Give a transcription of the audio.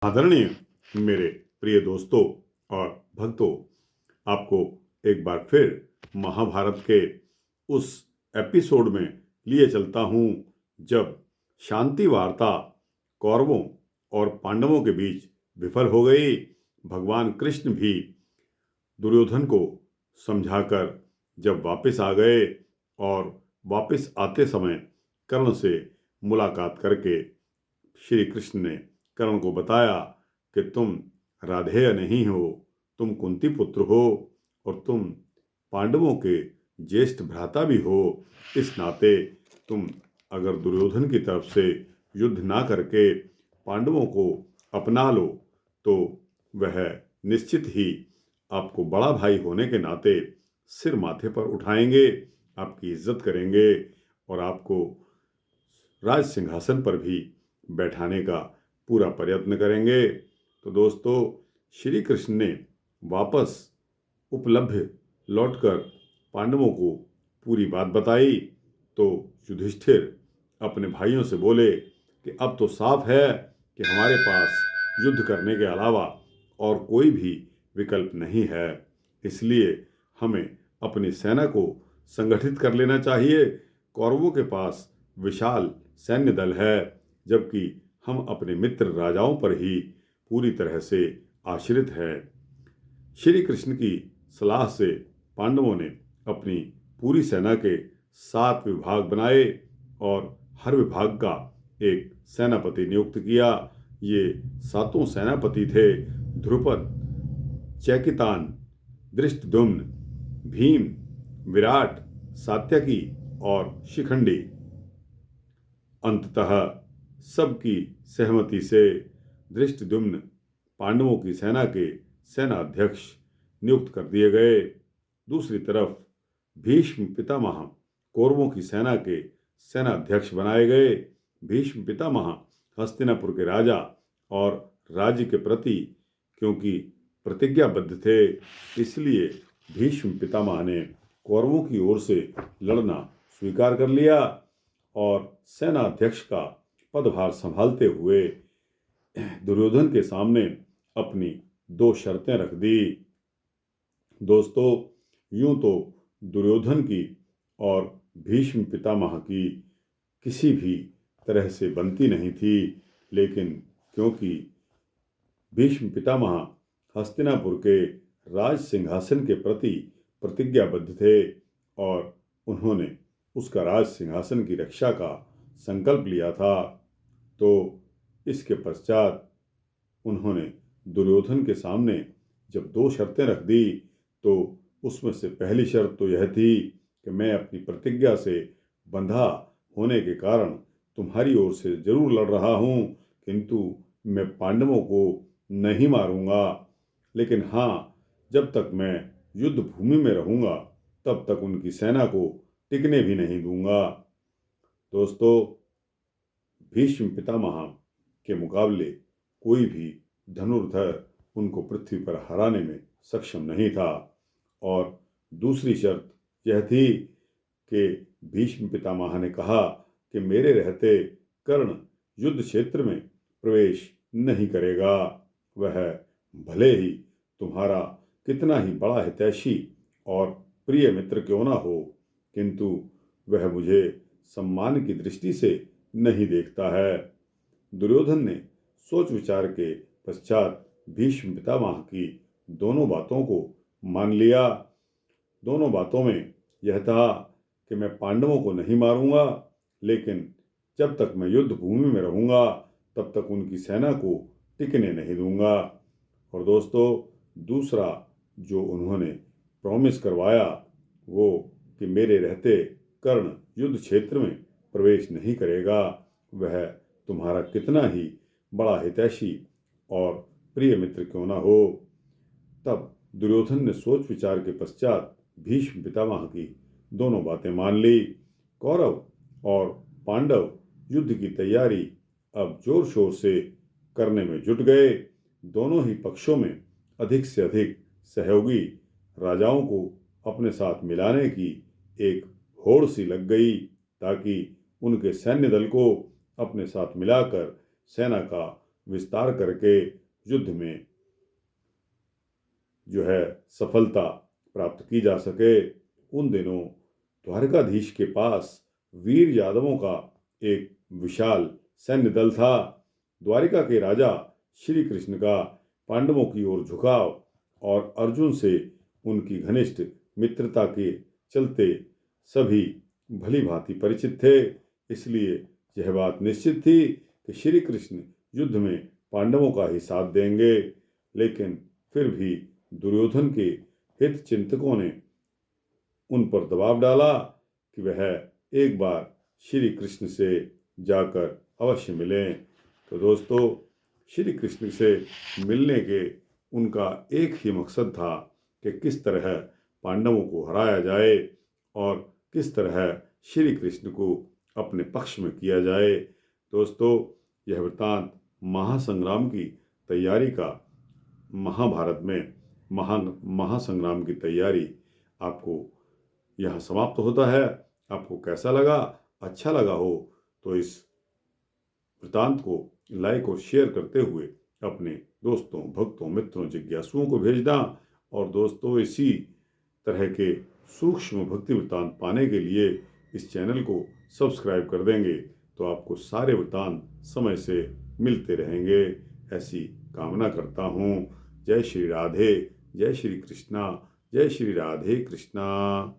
आदरणीय मेरे प्रिय दोस्तों और भक्तों, आपको एक बार फिर महाभारत के उस एपिसोड में लिए चलता हूं जब शांति वार्ता कौरवों और पांडवों के बीच विफल हो गई। भगवान कृष्ण भी दुर्योधन को समझाकर जब वापस आ गए और वापस आते समय कर्ण से मुलाकात करके श्री कृष्ण ने कर्ण को बताया कि तुम राधेय नहीं हो, तुम कुंती पुत्र हो और तुम पांडवों के ज्येष्ठ भ्राता भी हो। इस नाते तुम अगर दुर्योधन की तरफ से युद्ध ना करके पांडवों को अपना लो तो वह निश्चित ही आपको बड़ा भाई होने के नाते सिर माथे पर उठाएंगे, आपकी इज्जत करेंगे और आपको राज सिंहासन पर भी बैठाने का पूरा प्रयत्न करेंगे। तो दोस्तों, श्री कृष्ण ने वापस उपलब्ध लौटकर पांडवों को पूरी बात बताई तो युधिष्ठिर अपने भाइयों से बोले कि अब तो साफ है कि हमारे पास युद्ध करने के अलावा और कोई भी विकल्प नहीं है, इसलिए हमें अपनी सेना को संगठित कर लेना चाहिए। कौरवों के पास विशाल सैन्य दल है, जबकि हम अपने मित्र राजाओं पर ही पूरी तरह से आश्रित हैं। श्री कृष्ण की सलाह से पांडवों ने अपनी पूरी सेना के 7 विभाग बनाए और हर विभाग का एक सेनापति नियुक्त किया। ये 7 सेनापति थे ध्रुपद, चैकितान, धृष्टद्युम्न, भीम, विराट, सात्यकी और शिखंडी। अंततः सबकी सहमति से धृष्टद्युम्न पांडवों की सेना के सेनाध्यक्ष नियुक्त कर दिए गए। दूसरी तरफ भीष्म पितामह कौरवों की सेना के सेनाध्यक्ष बनाए गए। भीष्म पितामह हस्तिनापुर के राजा और राज्य के प्रति क्योंकि प्रतिज्ञाबद्ध थे, इसलिए भीष्म पितामह ने कौरवों की ओर से लड़ना स्वीकार कर लिया और सेनाध्यक्ष का पदभार संभालते हुए दुर्योधन के सामने अपनी 2 शर्तें रख दी। दोस्तों, यूं तो दुर्योधन की और भीष्म पितामह की किसी भी तरह से बनती नहीं थी, लेकिन क्योंकि भीष्म पितामह हस्तिनापुर के राज सिंहासन के प्रति प्रतिज्ञाबद्ध थे और उन्होंने उसका राज सिंहासन की रक्षा का संकल्प लिया था, तो इसके पश्चात उन्होंने दुर्योधन के सामने जब 2 शर्तें रख दी तो उसमें से पहली शर्त तो यह थी कि मैं अपनी प्रतिज्ञा से बंधा होने के कारण तुम्हारी ओर से जरूर लड़ रहा हूँ, किंतु मैं पांडवों को नहीं मारूंगा, लेकिन हाँ, जब तक मैं युद्ध भूमि में रहूंगा तब तक उनकी सेना को टिकने भी नहीं दूंगा। दोस्तों, भीष्म पितामह के मुकाबले कोई भी धनुर्धर उनको पृथ्वी पर हराने में सक्षम नहीं था और दूसरी शर्त यह थी कि भीष्म पितामह ने कहा कि मेरे रहते कर्ण युद्ध क्षेत्र में प्रवेश नहीं करेगा। वह भले ही तुम्हारा कितना ही बड़ा हितैषी और प्रिय मित्र क्यों ना हो, किंतु वह मुझे सम्मान की दृष्टि से नहीं देखता है। दुर्योधन ने सोच विचार के पश्चात भीष्म पितामह की दोनों बातों को मान लिया। दोनों बातों में यह था कि मैं पांडवों को नहीं मारूंगा, लेकिन जब तक मैं युद्ध भूमि में रहूंगा तब तक उनकी सेना को टिकने नहीं दूंगा। और दोस्तों, दूसरा जो उन्होंने प्रॉमिस करवाया वो कि मेरे रहते कर्ण युद्ध क्षेत्र में प्रवेश नहीं करेगा, वह तुम्हारा कितना ही बड़ा हितैषी और प्रिय मित्र क्यों ना हो। तब दुर्योधन ने सोच विचार के पश्चात भीष्म पितामह की दोनों बातें मान ली। कौरव और पांडव युद्ध की तैयारी अब जोर शोर से करने में जुट गए। दोनों ही पक्षों में अधिक से अधिक सहयोगी राजाओं को अपने साथ मिलाने की एक होड़ सी लग गई, ताकि उनके सैन्य दल को अपने साथ मिलाकर सेना का विस्तार करके युद्ध में जो है सफलता प्राप्त की जा सके। उन दिनों द्वारकाधीश के पास वीर यादवों का एक विशाल सैन्य दल था। द्वारिका के राजा श्री कृष्ण का पांडवों की ओर झुकाव और अर्जुन से उनकी घनिष्ठ मित्रता के चलते सभी भली भांति परिचित थे। इसलिए यह बात निश्चित थी कि श्री कृष्ण युद्ध में पांडवों का ही साथ देंगे। लेकिन फिर भी दुर्योधन के हित चिंतकों ने उन पर दबाव डाला कि वह एक बार श्री कृष्ण से जाकर अवश्य मिलें। तो दोस्तों, श्री कृष्ण से मिलने के उनका एक ही मकसद था कि किस तरह पांडवों को हराया जाए और किस तरह श्री कृष्ण को अपने पक्ष में किया जाए। दोस्तों, यह वृत्तांत महासंग्राम की तैयारी का, महाभारत में महासंग्राम की तैयारी आपको यहाँ समाप्त होता है। आपको कैसा लगा? अच्छा लगा हो तो इस वृत्तांत को लाइक और शेयर करते हुए अपने दोस्तों, भक्तों, मित्रों, जिज्ञासुओं को भेजना। और दोस्तों, इसी तरह के सूक्ष्म भक्ति वृत्तांत पाने के लिए इस चैनल को सब्सक्राइब कर देंगे तो आपको सारे वृत्तांत समय से मिलते रहेंगे, ऐसी कामना करता हूँ। जय श्री राधे, जय श्री कृष्णा, जय श्री राधे कृष्णा।